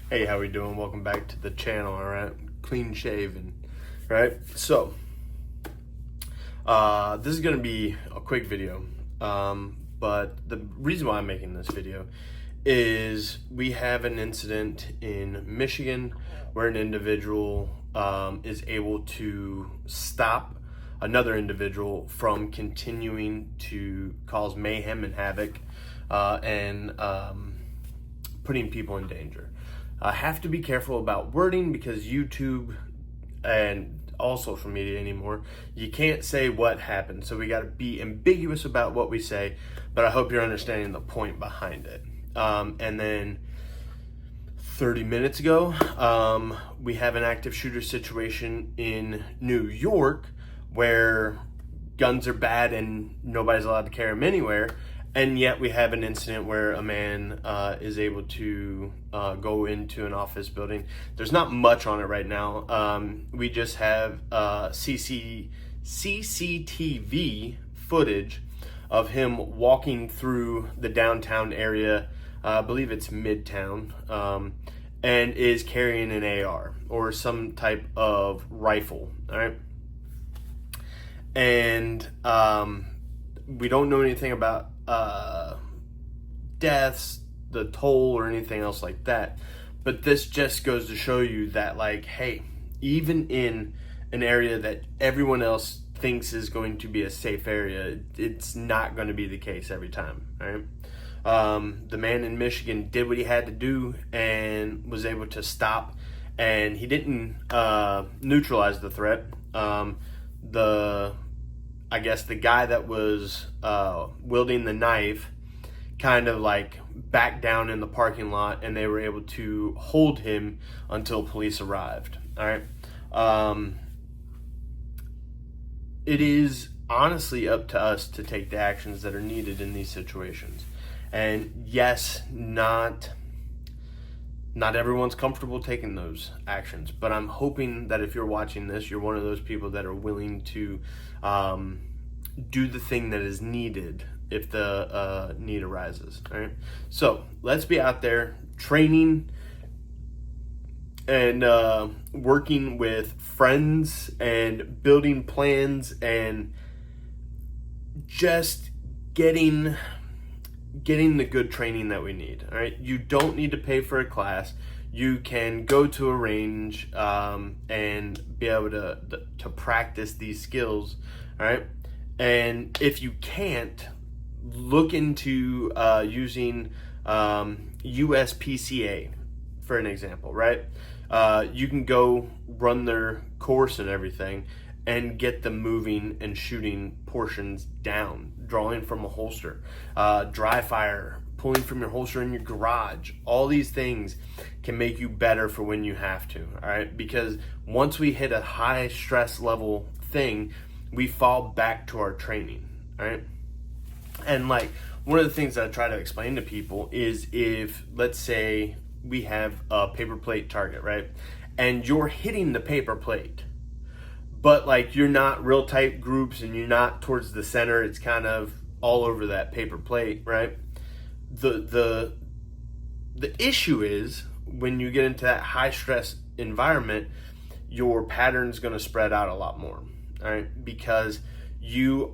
Hey, how we doing? Welcome back to the channel, all right? Clean shaven, right? So, this is gonna be a quick video, but the reason why I'm making this video is we have an incident in Michigan where an individual is able to stop another individual from continuing to cause mayhem and havoc and putting people in danger. Have to be careful about wording because YouTube and all social media anymore, you can't say what happened. So we got to be ambiguous about what we say, but I hope you're understanding the point behind it. And then 30 minutes ago, we have an active shooter situation in New York where guns are bad and nobody's allowed to carry them anywhere. And yet we have an incident where a man is able to go into an office building. There's not much on it right now. We just have CCTV footage of him walking through the downtown area. I believe it's Midtown, and is carrying an AR or some type of rifle. All right. And we don't know anything about deaths, the toll, or anything else like that. But this just goes to show you that, like, hey, even in an area that everyone else thinks is going to be a safe area, it's not going to be the case every time, right? The man in Michigan did what he had to do and was able to stop, and he didn't neutralize the threat. I guess the guy that was wielding the knife kind of like backed down in the parking lot, and they were able to hold him until police arrived. All right. It is honestly up to us to take the actions that are needed in these situations. And yes, not everyone's comfortable taking those actions, but I'm hoping that if you're watching this, you're one of those people that are willing to do the thing that is needed if the need arises. All right. So let's be out there training and working with friends and building plans and just getting the good training that we need. All right. You don't need to pay for a class. You can go to a range and be able to practice these skills. All right. And if you can't, look into using USPCA for an example, right? You can go run their course and everything and get the moving and shooting portions down, drawing from a holster, dry fire, pulling from your holster in your garage. All these things can make you better for when you have to, all right? Because once we hit a high stress level thing, we fall back to our training, all right? And like one of the things that I try to explain to people is if, let's say, we have a paper plate target, right? And you're hitting the paper plate, but like you're not real tight groups and you're not towards the center, it's kind of all over that paper plate, right? The issue is when you get into that high stress environment, your pattern's going to spread out a lot more, all right? Because you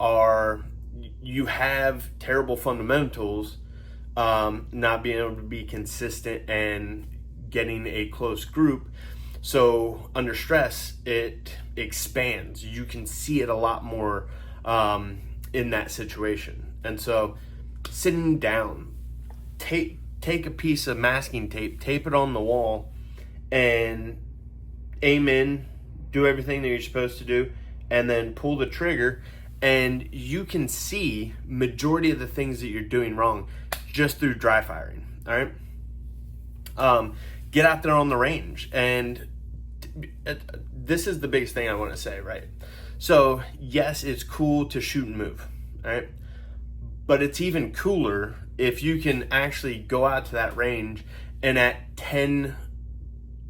have terrible fundamentals, not being able to be consistent and getting a close group. So under stress, it expands. You can see it a lot more in that situation. And so sitting down, take a piece of masking tape, tape it on the wall, and aim in, do everything that you're supposed to do, and then pull the trigger. And you can see majority of the things that you're doing wrong just through dry firing. All right. Get out there on the range, and this is the biggest thing I want to say, right? So yes, it's cool to shoot and move, all right? But it's even cooler if you can actually go out to that range and at 10,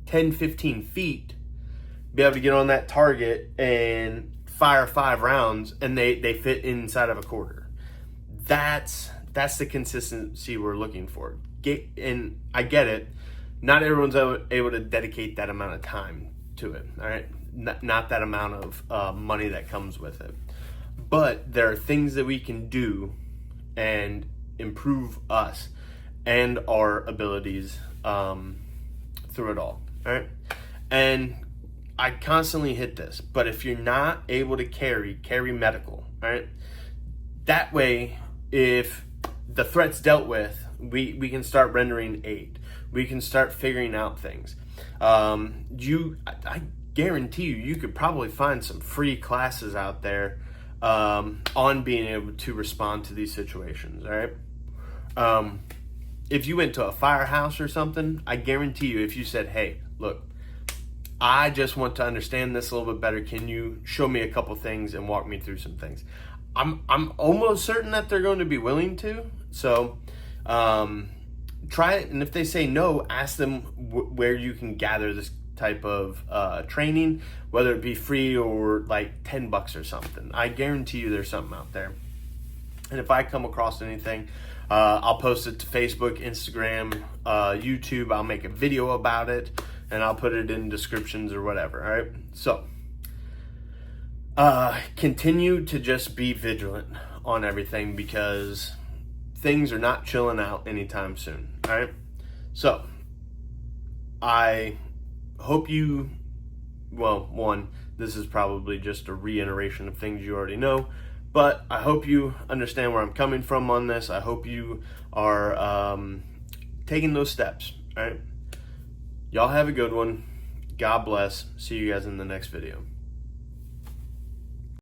15 feet, be able to get on that target and fire 5 rounds and they fit inside of a quarter. That's the consistency we're looking for. And I get it. not everyone's able to dedicate that amount of time to it, all right? Not that amount of money that comes with it. But there are things that we can do and improve us and our abilities through it all right? And I constantly hit this, but if you're not able to carry medical, all right? That way, if the threat's dealt with, we can start rendering aid. We can start figuring out things. I guarantee you could probably find some free classes out there on being able to respond to these situations, all right? If you went to a firehouse or something, I guarantee you, if you said, hey, look, I just want to understand this a little bit better. Can you show me a couple things and walk me through some things? I'm almost certain that they're going to be willing to. So try it. And if they say no, ask them where you can gather this type of training, whether it be free or like $10 or something. I guarantee you there's something out there. And if I come across anything, I'll post it to Facebook, Instagram, YouTube. I'll make a video about it, and I'll put it in descriptions or whatever, all right? So, continue to just be vigilant on everything because things are not chilling out anytime soon, all right? So, I hope you, well, one, this is probably just a reiteration of things you already know, but I hope you understand where I'm coming from on this. I hope you are taking those steps, all right? Y'all have a good one. God bless. See you guys in the next video.